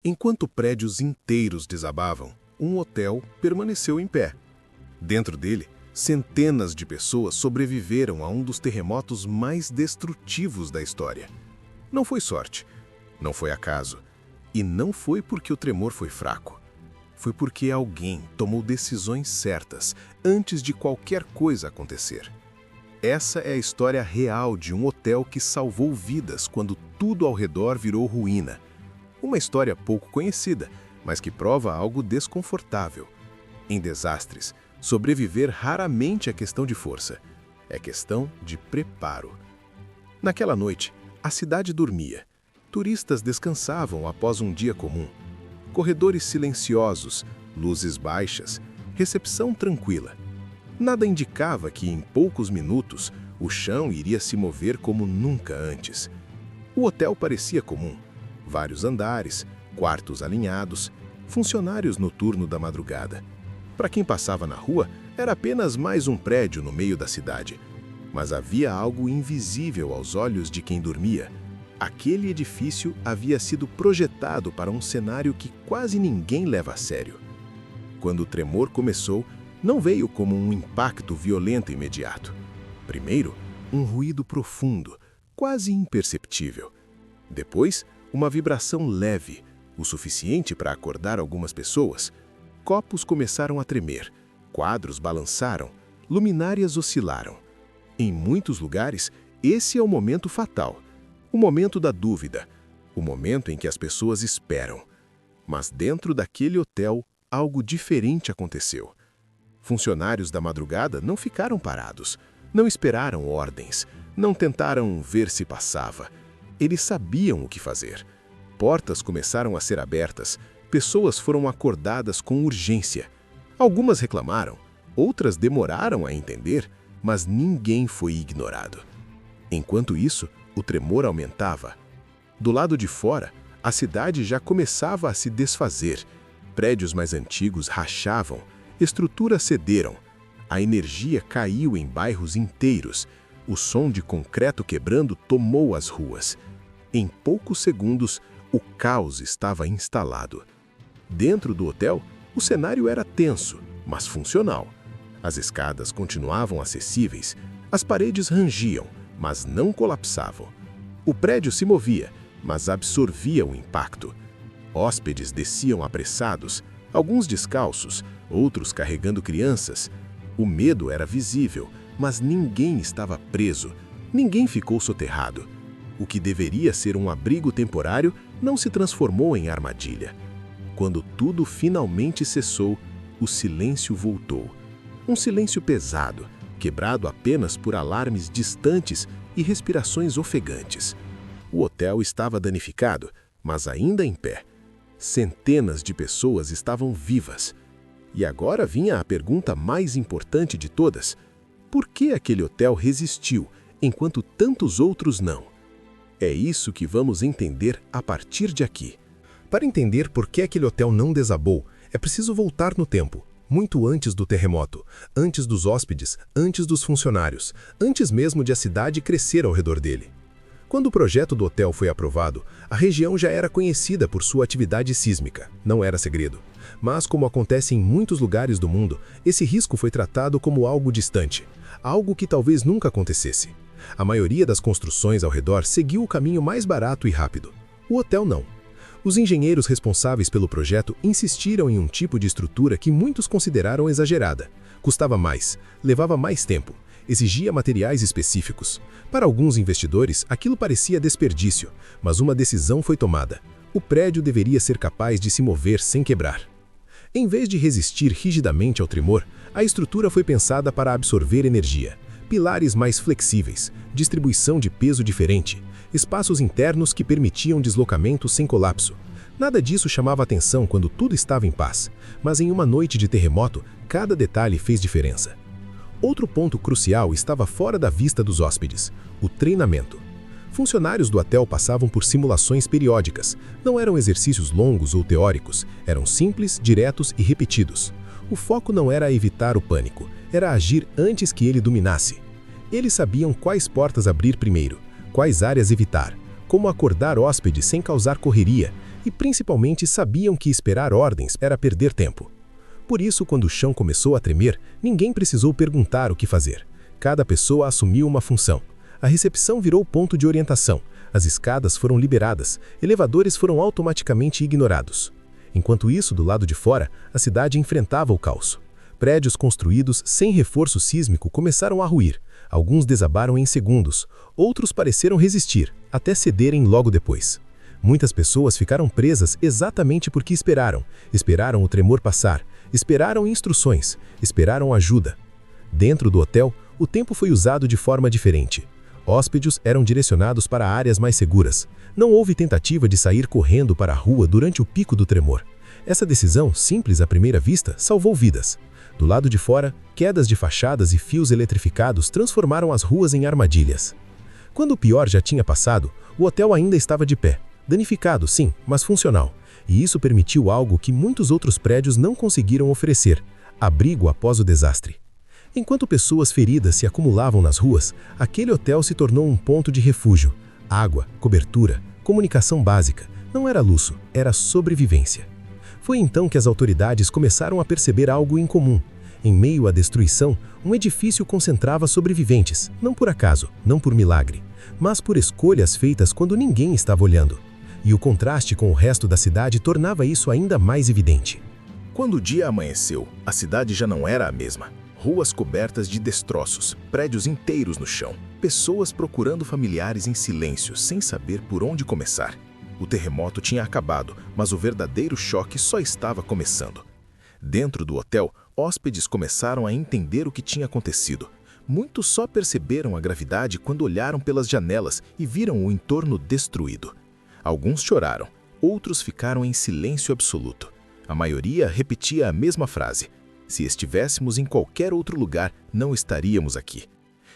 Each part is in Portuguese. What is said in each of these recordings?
Enquanto prédios inteiros desabavam, um hotel permaneceu em pé. Dentro dele, centenas de pessoas sobreviveram a um dos terremotos mais destrutivos da história. Não foi sorte, não foi acaso, e não foi porque o tremor foi fraco. Foi porque alguém tomou decisões certas antes de qualquer coisa acontecer. Essa é a história real de um hotel que salvou vidas quando tudo ao redor virou ruína. Uma história pouco conhecida, mas que prova algo desconfortável. Em desastres, sobreviver raramente é questão de força, é questão de preparo. Naquela noite, a cidade dormia. Turistas descansavam após um dia comum. Corredores silenciosos, luzes baixas, recepção tranquila. Nada indicava que, em poucos minutos, o chão iria se mover como nunca antes. O hotel parecia comum. Vários andares, quartos alinhados, funcionários no turno da madrugada. Para quem passava na rua, era apenas mais um prédio no meio da cidade. Mas havia algo invisível aos olhos de quem dormia. Aquele edifício havia sido projetado para um cenário que quase ninguém leva a sério. Quando o tremor começou, não veio como um impacto violento imediato. Primeiro, um ruído profundo, quase imperceptível. Depois, uma vibração leve, o suficiente para acordar algumas pessoas. Copos começaram a tremer, quadros balançaram, luminárias oscilaram. Em muitos lugares, esse é o momento fatal, o momento da dúvida, o momento em que as pessoas esperam. Mas dentro daquele hotel, algo diferente aconteceu. Funcionários da madrugada não ficaram parados, não esperaram ordens, não tentaram ver se passava. Eles sabiam o que fazer. Portas começaram a ser abertas, pessoas foram acordadas com urgência. Algumas reclamaram, outras demoraram a entender, mas ninguém foi ignorado. Enquanto isso, o tremor aumentava. Do lado de fora, a cidade já começava a se desfazer. Prédios mais antigos rachavam, estruturas cederam. A energia caiu em bairros inteiros. O som de concreto quebrando tomou as ruas. Em poucos segundos, o caos estava instalado. Dentro do hotel, o cenário era tenso, mas funcional. As escadas continuavam acessíveis, as paredes rangiam, mas não colapsavam. O prédio se movia, mas absorvia o impacto. Hóspedes desciam apressados, alguns descalços, outros carregando crianças. O medo era visível, mas ninguém estava preso, ninguém ficou soterrado. O que deveria ser um abrigo temporário não se transformou em armadilha. Quando tudo finalmente cessou, o silêncio voltou. Um silêncio pesado, quebrado apenas por alarmes distantes e respirações ofegantes. O hotel estava danificado, mas ainda em pé. Centenas de pessoas estavam vivas. E agora vinha a pergunta mais importante de todas. Por que aquele hotel resistiu, enquanto tantos outros não? É isso que vamos entender a partir de aqui. Para entender por que aquele hotel não desabou, é preciso voltar no tempo, muito antes do terremoto, antes dos hóspedes, antes dos funcionários, antes mesmo de a cidade crescer ao redor dele. Quando o projeto do hotel foi aprovado, a região já era conhecida por sua atividade sísmica, não era segredo. Mas, como acontece em muitos lugares do mundo, esse risco foi tratado como algo distante, algo que talvez nunca acontecesse. A maioria das construções ao redor seguiu o caminho mais barato e rápido. O hotel não. Os engenheiros responsáveis pelo projeto insistiram em um tipo de estrutura que muitos consideraram exagerada. Custava mais, levava mais tempo, exigia materiais específicos. Para alguns investidores, aquilo parecia desperdício, mas uma decisão foi tomada. O prédio deveria ser capaz de se mover sem quebrar. Em vez de resistir rigidamente ao tremor, a estrutura foi pensada para absorver energia. Pilares mais flexíveis, distribuição de peso diferente, espaços internos que permitiam deslocamento sem colapso. Nada disso chamava atenção quando tudo estava em paz, mas em uma noite de terremoto, cada detalhe fez diferença. Outro ponto crucial estava fora da vista dos hóspedes: o treinamento. Funcionários do hotel passavam por simulações periódicas. Não eram exercícios longos ou teóricos, eram simples, diretos e repetidos. O foco não era evitar o pânico, era agir antes que ele dominasse. Eles sabiam quais portas abrir primeiro, quais áreas evitar, como acordar hóspedes sem causar correria e principalmente sabiam que esperar ordens era perder tempo. Por isso, quando o chão começou a tremer, ninguém precisou perguntar o que fazer. Cada pessoa assumiu uma função. A recepção virou ponto de orientação, as escadas foram liberadas, elevadores foram automaticamente ignorados. Enquanto isso, do lado de fora, a cidade enfrentava o caos. Prédios construídos sem reforço sísmico começaram a ruir. Alguns desabaram em segundos, outros pareceram resistir, até cederem logo depois. Muitas pessoas ficaram presas exatamente porque esperaram. Esperaram o tremor passar, esperaram instruções, esperaram ajuda. Dentro do hotel, o tempo foi usado de forma diferente. Hóspedes eram direcionados para áreas mais seguras. Não houve tentativa de sair correndo para a rua durante o pico do tremor. Essa decisão, simples à primeira vista, salvou vidas. Do lado de fora, quedas de fachadas e fios eletrificados transformaram as ruas em armadilhas. Quando o pior já tinha passado, o hotel ainda estava de pé. Danificado, sim, mas funcional. E isso permitiu algo que muitos outros prédios não conseguiram oferecer: abrigo após o desastre. Enquanto pessoas feridas se acumulavam nas ruas, aquele hotel se tornou um ponto de refúgio. Água, cobertura, comunicação básica. Não era luxo, era sobrevivência. Foi então que as autoridades começaram a perceber algo incomum. Em meio à destruição, um edifício concentrava sobreviventes, não por acaso, não por milagre, mas por escolhas feitas quando ninguém estava olhando. E o contraste com o resto da cidade tornava isso ainda mais evidente. Quando o dia amanheceu, a cidade já não era a mesma. Ruas cobertas de destroços, prédios inteiros no chão, pessoas procurando familiares em silêncio, sem saber por onde começar. O terremoto tinha acabado, mas o verdadeiro choque só estava começando. Dentro do hotel, hóspedes começaram a entender o que tinha acontecido. Muitos só perceberam a gravidade quando olharam pelas janelas e viram o entorno destruído. Alguns choraram, outros ficaram em silêncio absoluto. A maioria repetia a mesma frase: se estivéssemos em qualquer outro lugar, não estaríamos aqui.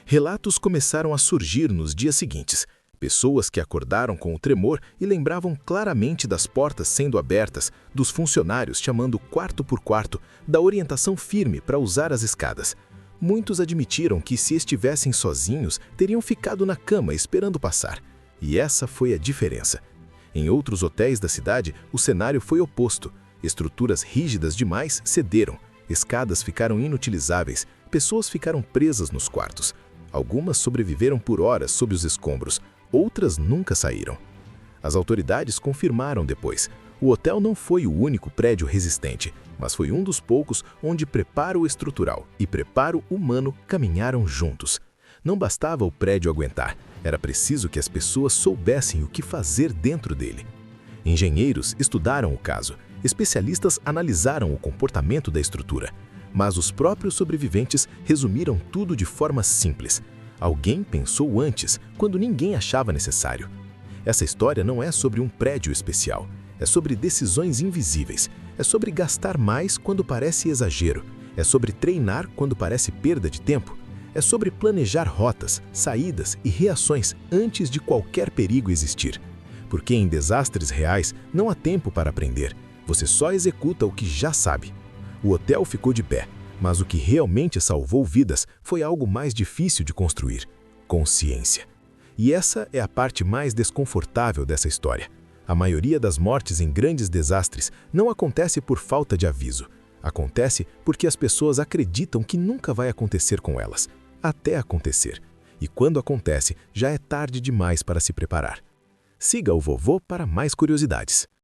Relatos começaram a surgir nos dias seguintes. Pessoas que acordaram com o tremor e lembravam claramente das portas sendo abertas, dos funcionários chamando quarto por quarto, da orientação firme para usar as escadas. Muitos admitiram que, se estivessem sozinhos, teriam ficado na cama esperando passar. E essa foi a diferença. Em outros hotéis da cidade, o cenário foi oposto. Estruturas rígidas demais cederam. Escadas ficaram inutilizáveis, pessoas ficaram presas nos quartos. Algumas sobreviveram por horas sob os escombros, outras nunca saíram. As autoridades confirmaram depois: o hotel não foi o único prédio resistente, mas foi um dos poucos onde preparo estrutural e preparo humano caminharam juntos. Não bastava o prédio aguentar, era preciso que as pessoas soubessem o que fazer dentro dele. Engenheiros estudaram o caso. Especialistas analisaram o comportamento da estrutura, mas os próprios sobreviventes resumiram tudo de forma simples. Alguém pensou antes, quando ninguém achava necessário. Essa história não é sobre um prédio especial, é sobre decisões invisíveis, é sobre gastar mais quando parece exagero, é sobre treinar quando parece perda de tempo, é sobre planejar rotas, saídas e reações antes de qualquer perigo existir. Porque em desastres reais não há tempo para aprender. Você só executa o que já sabe. O hotel ficou de pé, mas o que realmente salvou vidas foi algo mais difícil de construir: consciência. E essa é a parte mais desconfortável dessa história. A maioria das mortes em grandes desastres não acontece por falta de aviso. Acontece porque as pessoas acreditam que nunca vai acontecer com elas, até acontecer. E quando acontece, já é tarde demais para se preparar. Siga o Vovô para mais curiosidades.